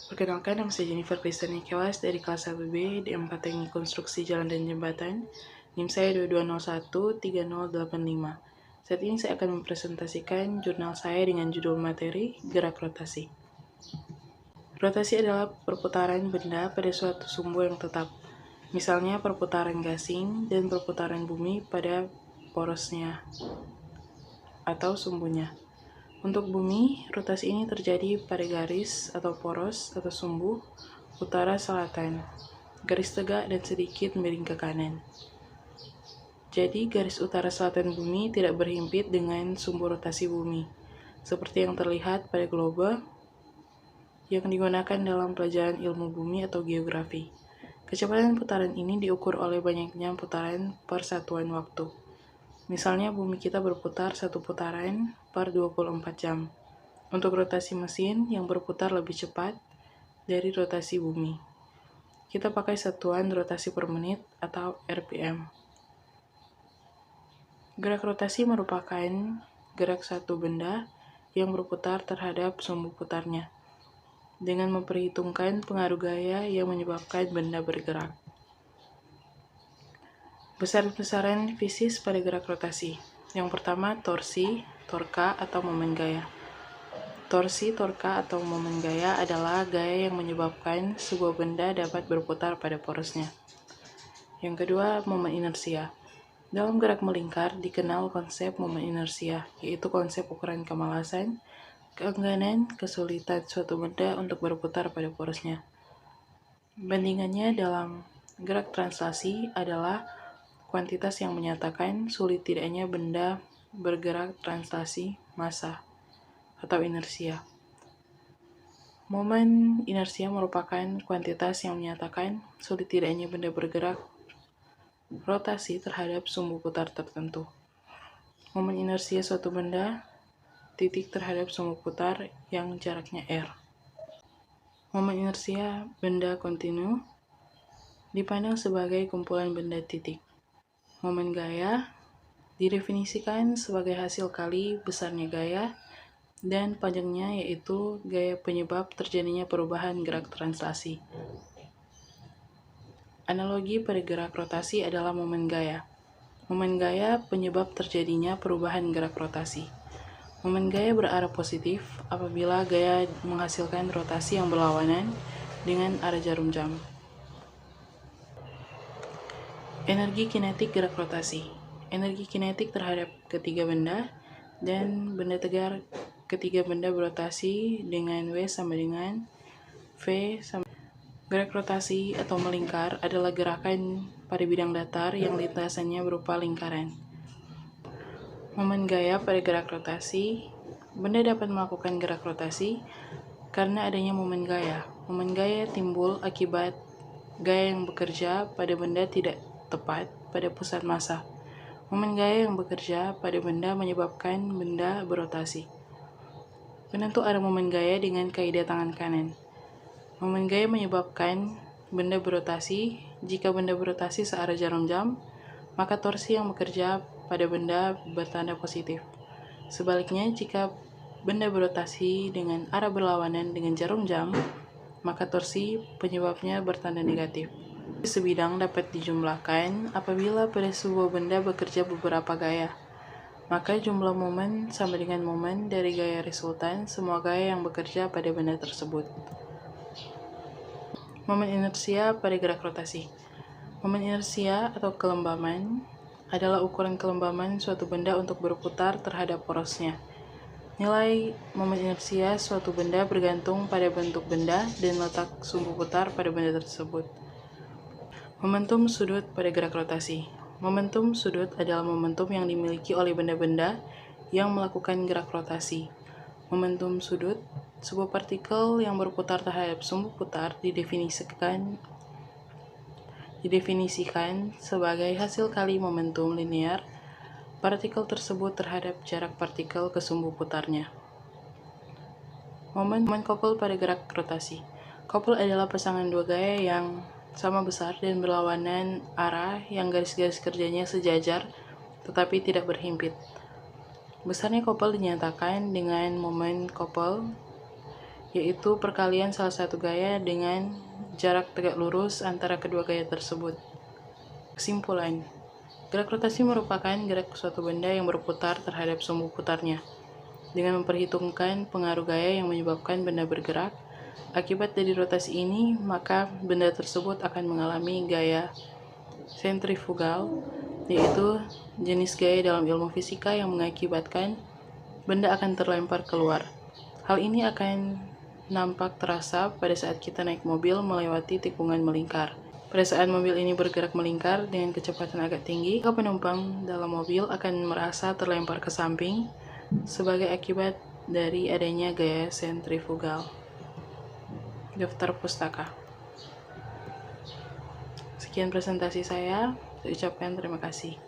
Perkenalkan, nama saya Jennifer Kristani Kewas dari kelas 1B di 4 Teknik Konstruksi Jalan dan Jembatan. NIM saya 22013085. Saat ini saya akan mempresentasikan jurnal saya dengan judul materi Gerak Rotasi. Rotasi adalah perputaran benda pada suatu sumbu yang tetap. Misalnya perputaran gasing dan perputaran bumi pada porosnya atau sumbunya. Untuk bumi, rotasi ini terjadi pada garis atau poros atau sumbu utara-selatan, garis tegak dan sedikit miring ke kanan. Jadi, garis utara-selatan bumi tidak berhimpit dengan sumbu rotasi bumi, seperti yang terlihat pada globe yang digunakan dalam pelajaran ilmu bumi atau geografi. Kecepatan putaran ini diukur oleh banyaknya putaran per satuan waktu. Misalnya bumi kita berputar satu putaran per 24 jam. Untuk rotasi mesin yang berputar lebih cepat dari rotasi bumi, kita pakai satuan rotasi per menit atau RPM. Gerak rotasi merupakan gerak satu benda yang berputar terhadap sumbu putarnya, dengan memperhitungkan pengaruh gaya yang menyebabkan benda bergerak. Besaran-besaran fisis pada gerak rotasi. Yang pertama, torsi, torka, atau momen gaya. Torsi, torka, atau momen gaya adalah gaya yang menyebabkan sebuah benda dapat berputar pada porosnya. Yang kedua, momen inersia. Dalam gerak melingkar dikenal konsep momen inersia, yaitu konsep ukuran kemalasan, keengganan, kesulitan suatu benda untuk berputar pada porosnya. Bandingannya dalam gerak translasi adalah kuantitas yang menyatakan sulit tidaknya benda bergerak translasi massa atau inersia. Momen inersia merupakan kuantitas yang menyatakan sulit tidaknya benda bergerak rotasi terhadap sumbu putar tertentu. Momen inersia suatu benda titik terhadap sumbu putar yang jaraknya r. Momen inersia benda kontinu dipandang sebagai kumpulan benda titik. Momen gaya didefinisikan sebagai hasil kali besarnya gaya dan panjangnya, yaitu gaya penyebab terjadinya perubahan gerak translasi. Analogi pada gerak rotasi adalah momen gaya. Momen gaya penyebab terjadinya perubahan gerak rotasi. Momen gaya berarah positif apabila gaya menghasilkan rotasi yang berlawanan dengan arah jarum jam. Energi kinetik gerak rotasi. Energi kinetik terhadap ketiga benda dan benda tegar ketiga benda berotasi dengan W sama dengan V sama. Gerak rotasi atau melingkar adalah gerakan pada bidang datar yang lintasannya berupa lingkaran. Momen gaya pada gerak rotasi. Benda dapat melakukan gerak rotasi karena adanya momen gaya. Momen gaya timbul akibat gaya yang bekerja pada benda tidak tepat pada pusat massa. Momen gaya yang bekerja pada benda menyebabkan benda berotasi. Penentu arah momen gaya dengan kaidah tangan kanan. Momen gaya menyebabkan benda berotasi. Jika benda berotasi searah jarum jam, maka torsi yang bekerja pada benda bertanda positif. Sebaliknya, jika benda berotasi dengan arah berlawanan dengan jarum jam, maka torsi penyebabnya bertanda negatif. Sebidang dapat dijumlahkan apabila pada sebuah benda bekerja beberapa gaya. Maka jumlah momen sama dengan momen dari gaya resultan semua gaya yang bekerja pada benda tersebut. Momen inersia pada gerak rotasi. Momen inersia atau kelembaman adalah ukuran kelembaman suatu benda untuk berputar terhadap porosnya. Nilai momen inersia suatu benda bergantung pada bentuk benda dan letak sumbu putar pada benda tersebut. Momentum sudut pada gerak rotasi. Momentum sudut adalah momentum yang dimiliki oleh benda-benda yang melakukan gerak rotasi. Momentum sudut, sebuah partikel yang berputar terhadap sumbu putar didefinisikan sebagai hasil kali momentum linear partikel tersebut terhadap jarak partikel ke sumbu putarnya. Momen koppel pada gerak rotasi. Koppel adalah pasangan dua gaya yang sama besar dan berlawanan arah yang garis-garis kerjanya sejajar tetapi tidak berhimpit. Besarnya koppel dinyatakan dengan momen koppel yaitu perkalian salah satu gaya dengan jarak tegak lurus antara kedua gaya tersebut. Kesimpulan, gerak rotasi merupakan gerak suatu benda yang berputar terhadap sumbu putarnya. Dengan memperhitungkan pengaruh gaya yang menyebabkan benda bergerak, akibat dari rotasi ini, maka benda tersebut akan mengalami gaya sentrifugal, yaitu jenis gaya dalam ilmu fisika yang mengakibatkan benda akan terlempar keluar. Hal ini akan nampak terasa pada saat kita naik mobil melewati tikungan melingkar. Pada saat mobil ini bergerak melingkar dengan kecepatan agak tinggi, maka penumpang dalam mobil akan merasa terlempar ke samping sebagai akibat dari adanya gaya sentrifugal. Daftar pustaka. Sekian presentasi saya. Ucapkan terima kasih.